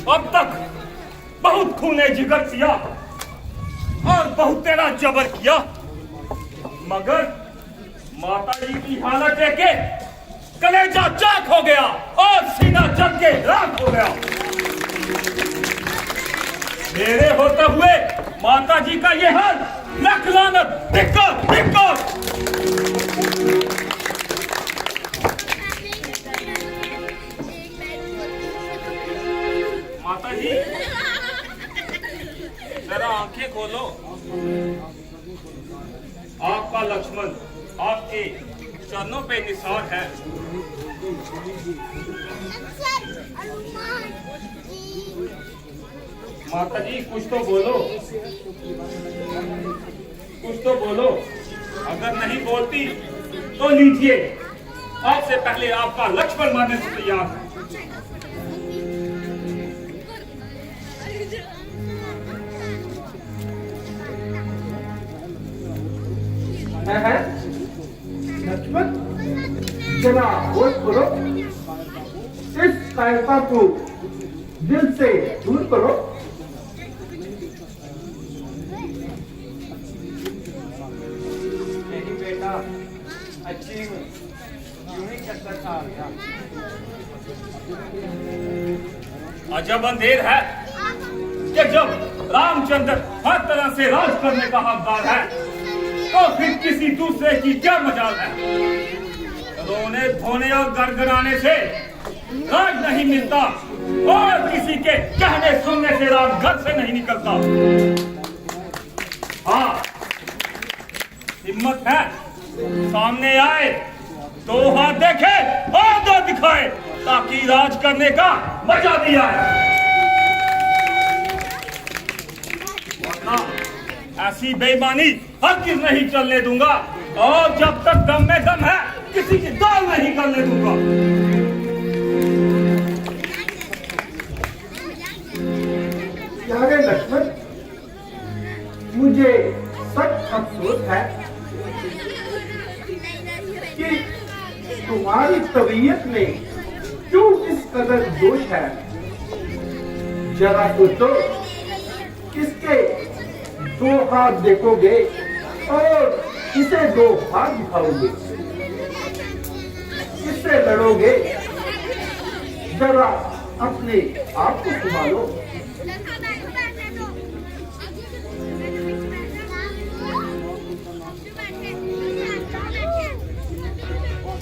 अब तक बहुत खूने जिगर किया और बहुत तेरा जबर किया, मगर माता जी की हालत देखे कलेजा चाक हो गया और सीना जल के राख हो गया। मेरे होते हुए माता जी का ये हाल, लख लानत, धिक्कार, धिक्कार। माता जी जरा आंखें खोलो। आपका लक्ष्मण आपके चरणों पे निसार है। माता जी कुछ तो बोलो, कुछ तो बोलो। अगर नहीं बोलती तो लीजिए, आपसे पहले आपका लक्ष्मण मारने से तैयार है। लक्ष्मण जरा होश करो, इस कायरता को दिल से दूर करो। नहीं बेटा, अच्छी हूँ, यूं ही चक्कर खा गया। अजब अंधेर है कि जब रामचंद्र हर तरह से राज करने का हकदार है तो फिर किसी दूसरे की क्या मजाल है। रोने धोने और गड़गड़ाने से राज नहीं मिलता और किसी के कहने सुनने से राज घर से नहीं निकलता। हाँ, हिम्मत है सामने आए, दो हाथ देखे और दो दिखाए, ताकि राज करने का मजा भी आए। वरना ऐसी बेईमानी हरगिज़ नहीं चलने दूंगा और जब तक दम में दम है किसी की दाल नहीं करने दूंगा। प्यारे लक्ष्मण, मुझे सच अफसोस है कि तुम्हारी तबीयत में क्यों इस कदर जोश है। जरा सोचो, किसके दो हाथ देखोगे और किसे दो हाथ दिखाओगे, किससे लड़ोगे। जरा अपने आप को संभालो।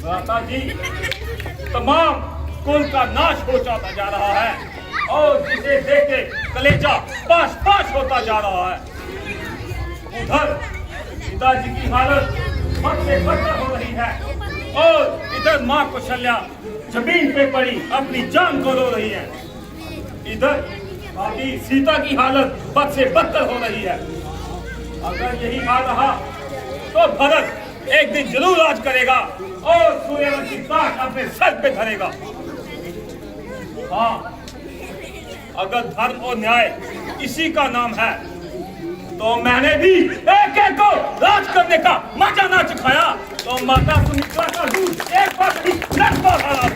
माता जी, तमाम कुल का नाश हो जाता जा रहा है और जिसे देख के कलेजा पाश पाश होता जा रहा है। उधर पिताजी की हालत मत से बदतर हो रही है और इधर माँ कौशल्या जमीन पे पड़ी अपनी जान को रो रही है। इधर भाभी सीता की हालत बद से बदतर हो रही है। अगर यही हाल रहा तो भरत एक दिन जरूर राज करेगा और सूर्यवंशी ताज अपने सर पे धरेगा। हाँ, अगर धर्म और न्याय इसी का नाम है तो मैंने भी एक एक को राज करने का मजा ना चखाया तो माता सुमित्रा का दूध एक बार भी न बहाया।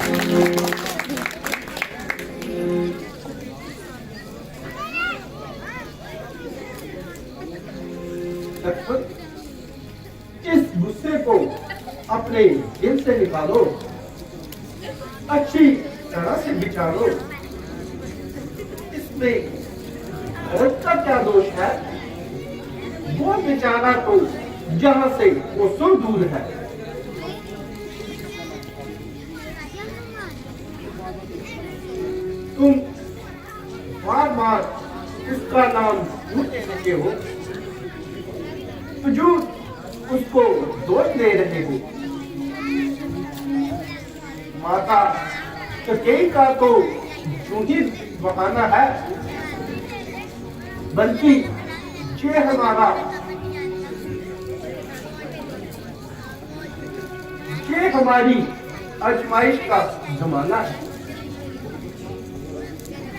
इस गुस्से को अपने दिल से निकालो, अच्छी तरह से विचारो। इसमें भरत का क्या दोष है? वो बेचारा तो जहां से वो सो दूर है। तुम बार बार उसका नाम झूठ देते हो, झूठ उसको दोष दे रहे हो। माता कैकेयी का तो झूठी बहाना है, बल्कि ये हमारा ये हमारी आजमाइश का जमाना है।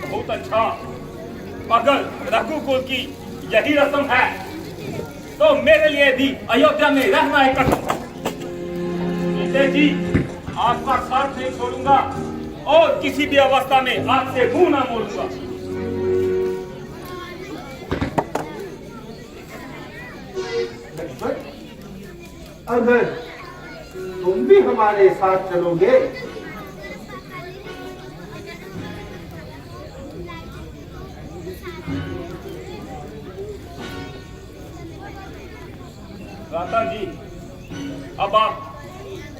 बहुत अच्छा, अगर रघुकुल की यही रस्म है तो मेरे लिए भी अयोध्या में रहना है कठिन। सीते जी, आपका साथ नहीं छोड़ूंगा और किसी भी अवस्था में आपसे मुंह ना मोड़ूंगा। शत्रुघ्न, तुम भी हमारे साथ चलोगे? भ्राता जी, अब आप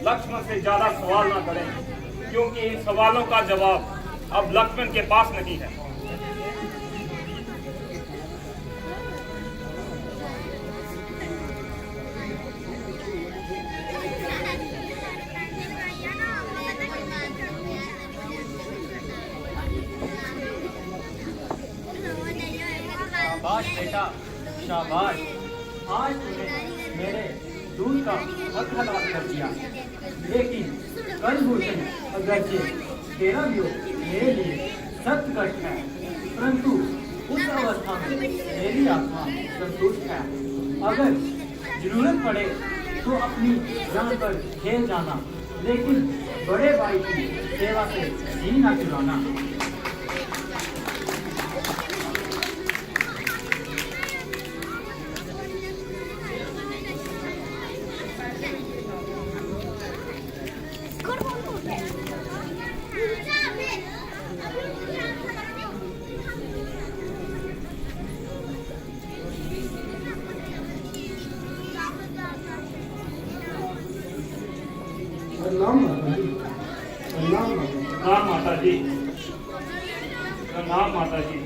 लक्ष्मण से ज्यादा सवाल ना करें, क्योंकि इन सवालों का जवाब अब लक्ष्मण के पास नहीं है। शाबाश बेटा, शाबाश। आज तूने मेरे दूध का हक अदा कर दिया, लेकिन कलभूषण अगरचे तेरा वियोग मेरे लिए सख्त कष्ट है, परंतु उस अवस्था में मेरी आत्मा संतुष्ट है। अगर जरूरत पड़े तो अपनी जान पर खेल जाना, लेकिन बड़े भाई की सेवा से जी न चुराना। प्रणाम माता जी, प्रणाम माता जी। प्रणाम माता जी, प्रणाम माता जी।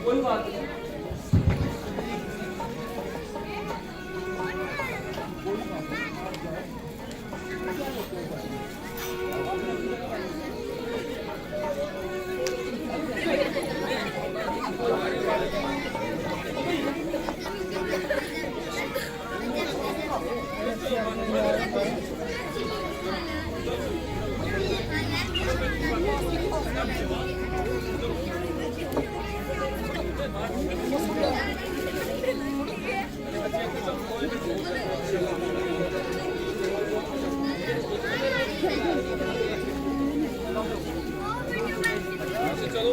कोई बात नहीं। चलो